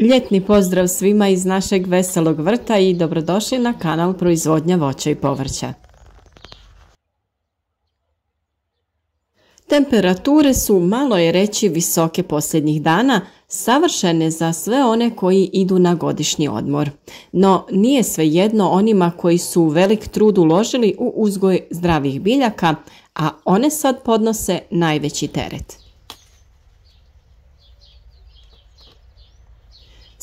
Ljetni pozdrav svima iz našeg veselog vrta i dobrodošli na kanal Proizvodnja voća i povrća. Temperature su, malo je reći, visoke posljednjih dana, savršene za sve one koji idu na godišnji odmor. No, nije svejedno onima koji su velik trud uložili u uzgoj zdravih biljaka, a one sad podnose najveći teret.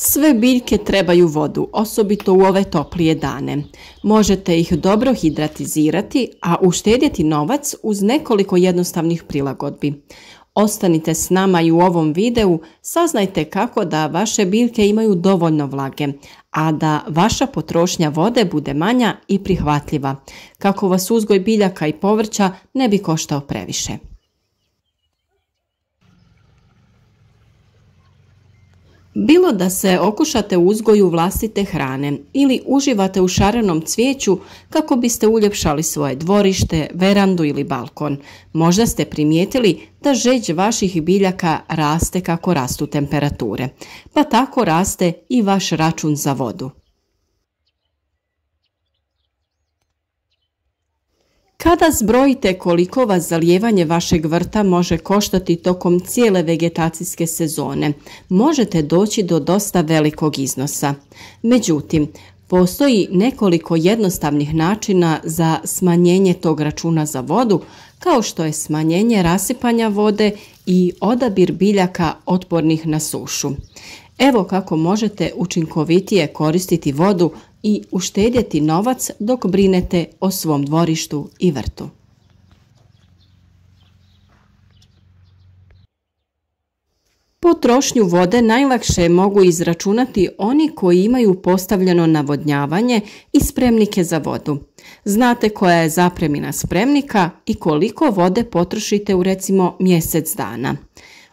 Sve biljke trebaju vodu, osobito u ove toplije dane. Možete ih dobro hidratizirati, a uštedjeti novac uz nekoliko jednostavnih prilagodbi. Ostanite s nama i u ovom videu, saznajte kako da vaše biljke imaju dovoljno vlage, a da vaša potrošnja vode bude manja i prihvatljiva, kako vas uzgoj biljaka i povrća ne bi koštao previše. Bilo da se okušate u uzgoju vlastite hrane ili uživate u šarenom cvijeću kako biste uljepšali svoje dvorište, verandu ili balkon, možda ste primijetili da žeđ vaših biljaka raste kako rastu temperature, pa tako raste i vaš račun za vodu. Kada zbrojite koliko vas zalijevanje vašeg vrta može koštati tokom cijele vegetacijske sezone, možete doći do dosta velikog iznosa. Međutim, postoji nekoliko jednostavnih načina za smanjenje tog računa za vodu, kao što je smanjenje rasipanja vode i odabir biljaka otpornih na sušu. Evo kako možete učinkovitije koristiti vodu i uštedjeti novac dok brinete o svom dvorištu i vrtu. Potrošnju vode najlakše mogu izračunati oni koji imaju postavljeno navodnjavanje i spremnike za vodu. Znate koja je zapremina spremnika i koliko vode potrošite u recimo mjesec dana.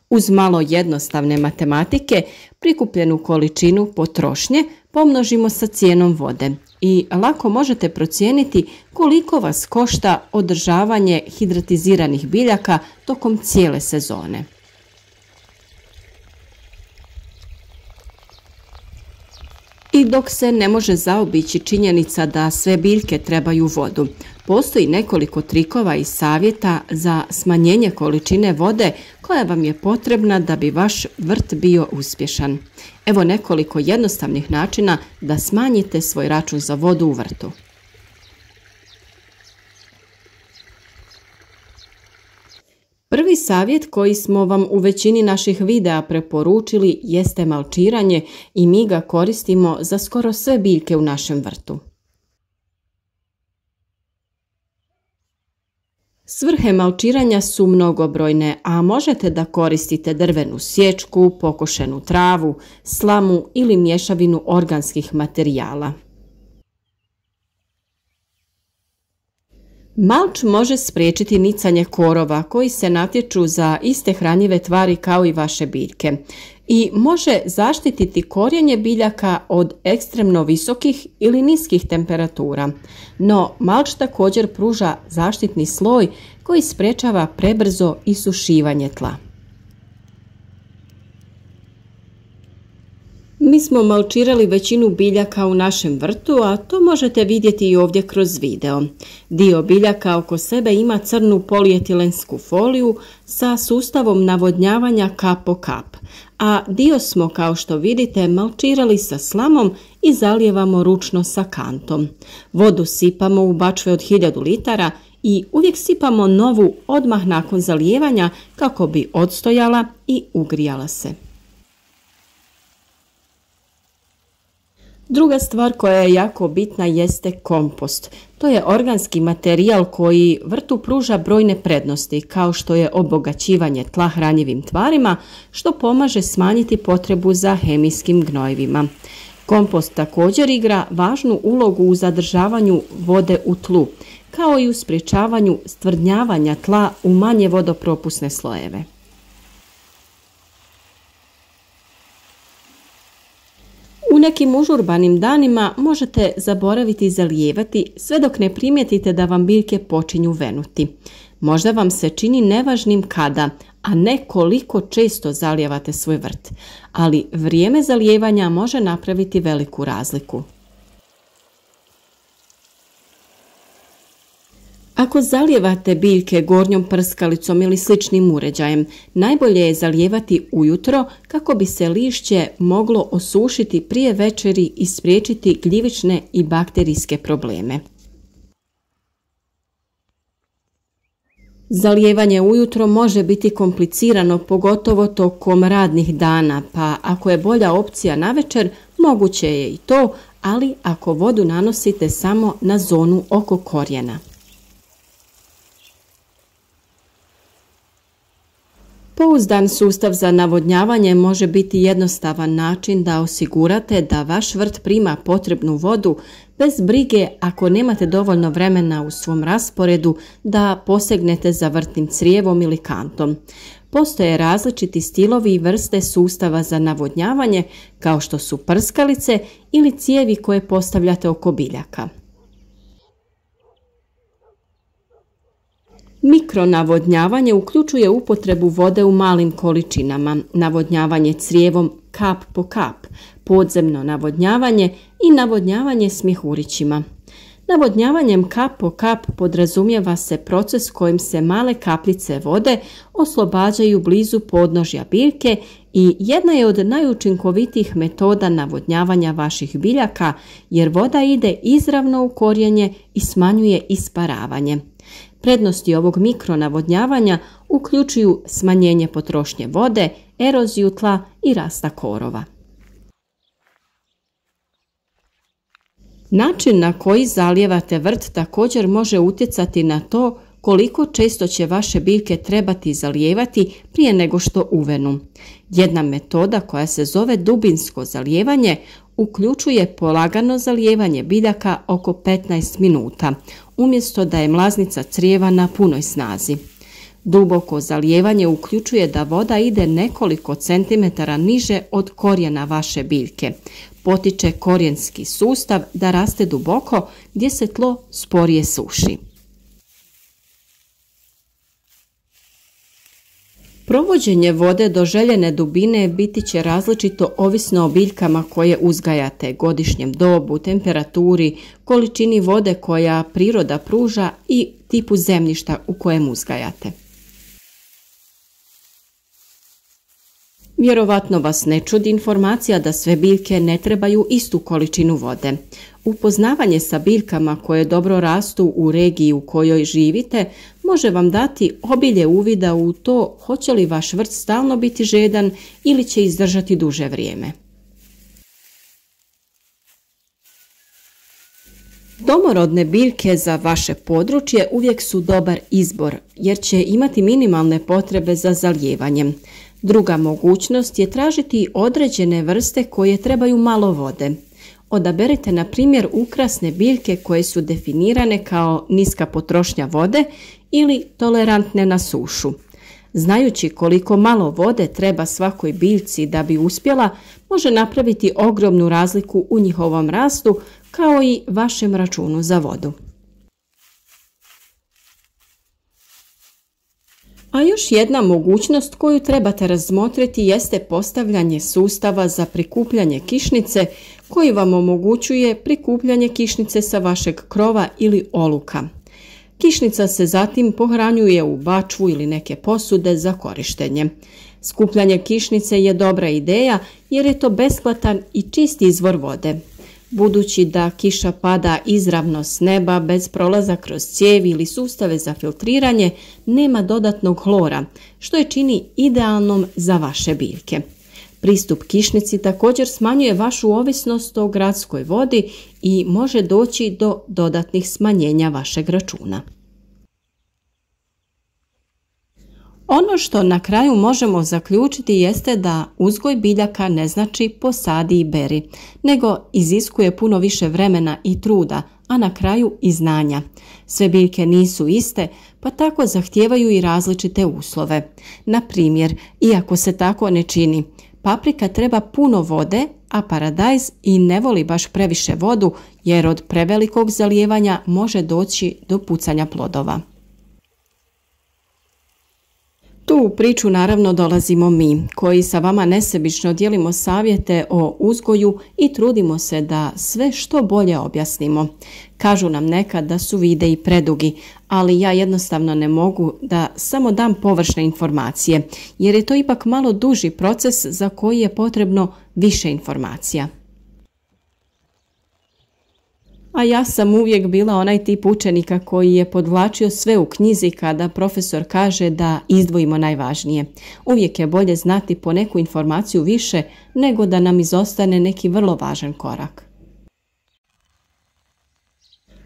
Uz malo jednostavne matematike, prikupljenu količinu potrošnje pomnožimo sa cijenom vode i lako možete procijeniti koliko vas košta održavanje hidratiziranih biljaka tokom cijele sezone. I dok se ne može zaobići činjenica da sve biljke trebaju vodu, postoji nekoliko trikova i savjeta za smanjenje količine vode koja vam je potrebna da bi vaš vrt bio uspješan. Evo nekoliko jednostavnih načina da smanjite svoj račun za vodu u vrtu. Prvi savjet koji smo vam u većini naših videa preporučili jeste malčiranje i mi ga koristimo za skoro sve biljke u našem vrtu. Svrhe malčiranja su mnogobrojne, a možete da koristite drvenu sječku, pokošenu travu, slamu ili mješavinu organskih materijala. Malč može spriječiti nicanje korova koji se natječu za iste hranjive tvari kao i vaše biljke i može zaštititi korijenje biljaka od ekstremno visokih ili niskih temperatura. No, malč također pruža zaštitni sloj koji sprječava prebrzo isušivanje tla. Mi smo malčirali većinu biljaka u našem vrtu, a to možete vidjeti i ovdje kroz video. Dio biljaka oko sebe ima crnu polijetilensku foliju sa sustavom navodnjavanja kap po kap, a dio smo, kao što vidite, malčirali sa slamom i zalijevamo ručno sa kantom. Vodu sipamo u bačve od 1000 litara i uvijek sipamo novu odmah nakon zalijevanja kako bi odstojala i ugrijala se. Druga stvar koja je jako bitna jeste kompost. To je organski materijal koji vrtu pruža brojne prednosti, kao što je obogaćivanje tla hranjivim tvarima, što pomaže smanjiti potrebu za hemijskim gnojivima. Kompost također igra važnu ulogu u zadržavanju vode u tlu, kao i u sprječavanju stvrdnjavanja tla u manje vodopropusne slojeve. U nekim užurbanim danima možete zaboraviti zalijevati sve dok ne primijetite da vam biljke počinju venuti. Možda vam se čini nevažnim kada, a ne koliko često zalijevate svoj vrt, ali vrijeme zalijevanja može napraviti veliku razliku. Ako zalijevate biljke gornjom prskalicom ili sličnim uređajem, najbolje je zalijevati ujutro kako bi se lišće moglo osušiti prije večeri i spriječiti gljivične i bakterijske probleme. Zalijevanje ujutro može biti komplicirano, pogotovo tokom radnih dana, pa ako je bolja opcija navečer, moguće je i to, ali ako vodu nanosite samo na zonu oko korijena. Pouzdan sustav za navodnjavanje može biti jednostavan način da osigurate da vaš vrt prima potrebnu vodu bez brige ako nemate dovoljno vremena u svom rasporedu da posegnete za vrtnim crijevom ili kantom. Postoje različiti stilovi i vrste sustava za navodnjavanje kao što su prskalice ili cijevi koje postavljate oko biljaka. Mikronavodnjavanje uključuje upotrebu vode u malim količinama, navodnjavanje crijevom kap po kap, podzemno navodnjavanje i navodnjavanje s mjehurićima. Navodnjavanjem kap po kap podrazumijeva se proces kojim se male kapljice vode oslobađaju blizu podnožja biljke i jedna je od najučinkovitijih metoda navodnjavanja vaših biljaka jer voda ide izravno u korijenje i smanjuje isparavanje. Prednosti ovog mikronavodnjavanja uključuju smanjenje potrošnje vode, eroziju tla i rasta korova. Način na koji zalijevate vrt također može utjecati na to koliko često će vaše biljke trebati zalijevati prije nego što uvenu. Jedna metoda koja se zove dubinsko zalijevanje uključuje polagano zalijevanje biljaka oko 15 minuta, umjesto da je mlaznica crijeva na punoj snazi. Duboko zalijevanje uključuje da voda ide nekoliko centimetara niže od korijena vaše biljke. Potiče korijenski sustav da raste duboko gdje se tlo sporije suši. Provođenje vode do željene dubine biti će različito ovisno o biljkama koje uzgajate, godišnjem dobu, temperaturi, količini vode koja priroda pruža i tipu zemljišta u kojem uzgajate. Vjerovatno vas ne čudi informacija da sve biljke ne trebaju istu količinu vode. Upoznavanje sa biljkama koje dobro rastu u regiji u kojoj živite može vam dati obilje uvida u to hoće li vaš vrt stalno biti žedan ili će izdržati duže vrijeme. Domorodne biljke za vaše područje uvijek su dobar izbor jer će imati minimalne potrebe za zalijevanjem. Druga mogućnost je tražiti određene vrste koje trebaju malo vode. Odaberite na primjer ukrasne biljke koje su definirane kao niska potrošnja vode ili tolerantne na sušu. Znajući koliko malo vode treba svakoj biljci da bi uspjela, može napraviti ogromnu razliku u njihovom rastu kao i vašem računu za vodu. A još jedna mogućnost koju trebate razmotriti jeste postavljanje sustava za prikupljanje kišnice koji vam omogućuje prikupljanje kišnice sa vašeg krova ili oluka. Kišnica se zatim pohranjuje u bačvu ili neke posude za korištenje. Skupljanje kišnice je dobra ideja jer je to besplatan i čist izvor vode. Budući da kiša pada izravno s neba bez prolaza kroz cijevi ili sustave za filtriranje, nema dodatnog hlora, što je čini idealnom za vaše biljke. Pristup kišnici također smanjuje vašu ovisnost o gradskoj vodi i može doći do dodatnih smanjenja vašeg računa. Ono što na kraju možemo zaključiti jeste da uzgoj biljaka ne znači posadi i beri, nego iziskuje puno više vremena i truda, a na kraju i znanja. Sve biljke nisu iste, pa tako zahtijevaju i različite uslove. Na primjer, iako se tako ne čini, paprika treba puno vode, a paradajz i ne voli baš previše vodu jer od prevelikog zalijevanja može doći do pucanja plodova. Tu u priču naravno dolazimo mi, koji sa vama nesebično dijelimo savjete o uzgoju i trudimo se da sve što bolje objasnimo. Kažu nam nekad da su videi predugi, ali ja jednostavno ne mogu da samo dam površne informacije, jer je to ipak malo duži proces za koji je potrebno više informacija. A ja sam uvijek bila onaj tip učenika koji je podvlačio sve u knjizi kada profesor kaže da izdvojimo najvažnije. Uvijek je bolje znati po neku informaciju više nego da nam izostane neki vrlo važan korak.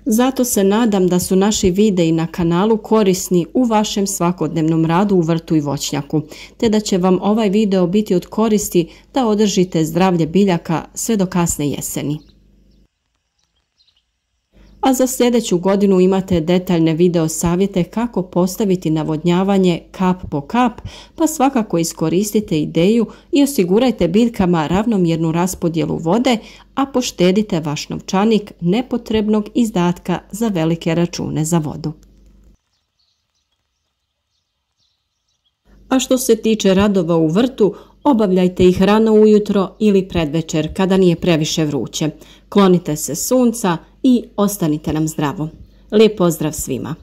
Zato se nadam da su naši videi na kanalu korisni u vašem svakodnevnom radu u vrtu i voćnjaku, te da će vam ovaj video biti od koristi da održite zdravlje biljaka sve do kasne jeseni. A za sljedeću godinu imate detaljne video savjete kako postaviti navodnjavanje kap po kap, pa svakako iskoristite ideju i osigurajte biljkama ravnomjernu raspodjelu vode, a poštedite vaš novčanik nepotrebnog izdatka za velike račune za vodu. A što se tiče radova u vrtu, obavljajte ih rano ujutro ili predvečer kada nije previše vruće. Klonite se sunca i ostanite nam zdravo. Lijep pozdrav svima!